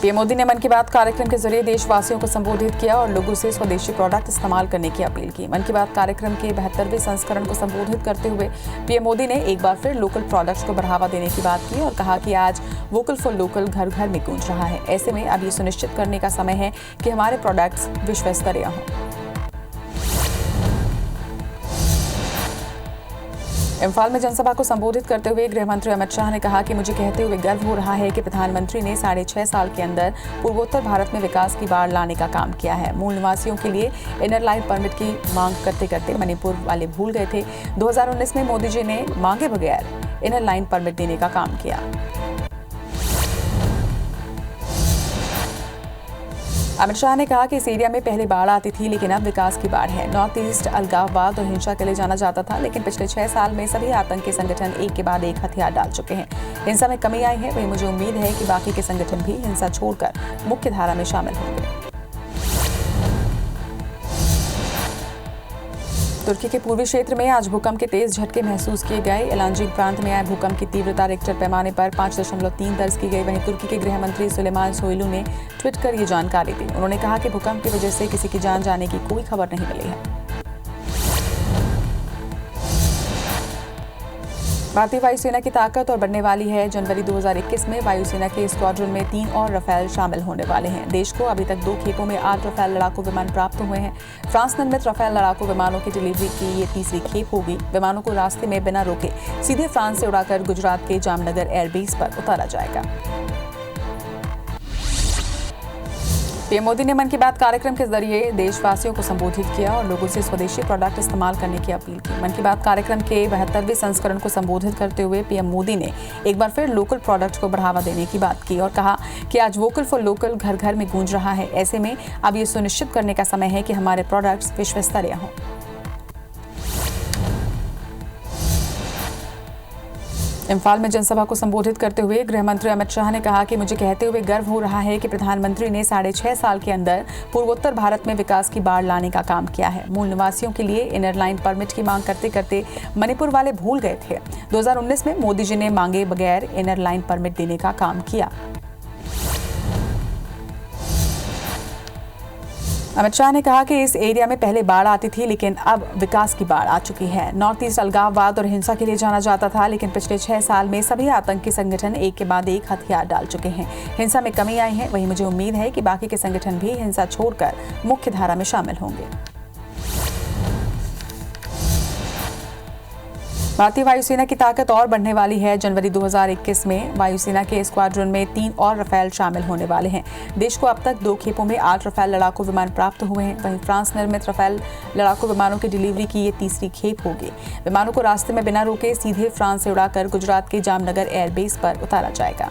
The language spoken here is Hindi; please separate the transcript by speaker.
Speaker 1: पीएम मोदी ने मन की बात कार्यक्रम के जरिए देशवासियों को संबोधित किया और लोगों से स्वदेशी प्रोडक्ट इस्तेमाल करने की अपील की। मन की बात कार्यक्रम के 72वें संस्करण को संबोधित करते हुए पीएम मोदी ने एक बार फिर लोकल प्रोडक्ट्स को बढ़ावा देने की बात की और कहा कि आज वोकल फॉर लोकल घर घर में गूंज रहा है। ऐसे में अब ये सुनिश्चित करने का समय है कि हमारे प्रोडक्ट्स विश्व स्तरीय हों। इम्फाल में जनसभा को संबोधित करते हुए गृह मंत्री अमित शाह ने कहा कि मुझे कहते हुए गर्व हो रहा है कि प्रधानमंत्री ने 6.5 साल के अंदर पूर्वोत्तर भारत में विकास की बाढ़ लाने का काम किया है। मूल निवासियों के लिए इनर लाइन परमिट की मांग करते करते मणिपुर वाले भूल गए थे। 2019 में मोदी जी ने मांगे बगैर इनर लाइन परमिट देने का काम किया। अमित शाह ने कहा कि इस एरिया में पहले बाढ़ आती थी, लेकिन अब विकास की बाढ़ है। नॉर्थ ईस्ट अलगाववाद और हिंसा के लिए जाना जाता था, लेकिन पिछले 6 साल में सभी आतंकी संगठन एक के बाद एक हथियार डाल चुके हैं। हिंसा में कमी आई है, वही मुझे उम्मीद है कि बाकी के संगठन भी हिंसा छोड़कर मुख्य धारा में शामिल होंगे। तुर्की के पूर्वी क्षेत्र में आज भूकंप के तेज झटके महसूस किए गए। एलांजिक प्रांत में आए भूकंप की तीव्रता रिक्टर पैमाने पर 5.3 दर्ज की गई। वहीं तुर्की के गृह मंत्री सुलेमान सोयलू ने ट्वीट कर ये जानकारी दी। उन्होंने कहा कि भूकंप की वजह से किसी की जान जाने की कोई खबर नहीं मिली है। भारतीय वायुसेना की ताकत और बढ़ने वाली है। जनवरी 2021 में वायुसेना के स्क्वाड्रन में 3 और रफेल शामिल होने वाले हैं। देश को अभी तक 2 खेपों में 8 रफेल लड़ाकू विमान प्राप्त हुए हैं। फ्रांस निर्मित रफेल लड़ाकू विमानों की डिलीवरी की ये तीसरी खेप होगी। विमानों को रास्ते में बिना रोके सीधे फ्रांस से उड़ाकर गुजरात के जामनगर एयरबेस पर उतारा जाएगा। पीएम मोदी ने मन की बात कार्यक्रम के जरिए देशवासियों को संबोधित किया और लोगों से स्वदेशी प्रोडक्ट इस्तेमाल करने की अपील की। मन की बात कार्यक्रम के 72वें संस्करण को संबोधित करते हुए पीएम मोदी ने एक बार फिर लोकल प्रोडक्ट को बढ़ावा देने की बात की और कहा कि आज वोकल फॉर लोकल घर घर में गूंज रहा है। ऐसे में अब ये सुनिश्चित करने का समय है कि हमारे प्रोडक्ट्स विश्व स्तरीय हों। इम्फाल में जनसभा को संबोधित करते हुए गृह मंत्री अमित शाह ने कहा कि मुझे कहते हुए गर्व हो रहा है कि प्रधानमंत्री ने 6.5 साल के अंदर पूर्वोत्तर भारत में विकास की बाढ़ लाने का काम किया है। मूल निवासियों के लिए इनर लाइन परमिट की मांग करते करते मणिपुर वाले भूल गए थे। 2019 में मोदी जी ने मांगे बगैर इनर लाइन परमिट देने का काम किया। अमित शाह ने कहा कि इस एरिया में पहले बाढ़ आती थी, लेकिन अब विकास की बाढ़ आ चुकी है। नॉर्थ ईस्ट अलगाववाद और हिंसा के लिए जाना जाता था, लेकिन पिछले 6 साल में सभी आतंकी संगठन एक के बाद एक हथियार डाल चुके हैं। हिंसा में कमी आई है, वही मुझे उम्मीद है कि बाकी के संगठन भी हिंसा छोड़कर मुख्य धारा में शामिल होंगे। भारतीय वायुसेना की ताकत और बढ़ने वाली है। जनवरी 2021 में वायुसेना के स्क्वाड्रन में 3 और रफेल शामिल होने वाले हैं। देश को अब तक 2 खेपों में 8 रफेल लड़ाकू विमान प्राप्त हुए हैं। वहीं फ्रांस निर्मित रफेल लड़ाकू विमानों की डिलीवरी की ये तीसरी खेप होगी। विमानों को रास्ते में बिना रोके सीधे फ्रांस से उड़ाकर गुजरात के जामनगर एयरबेस पर उतारा जाएगा।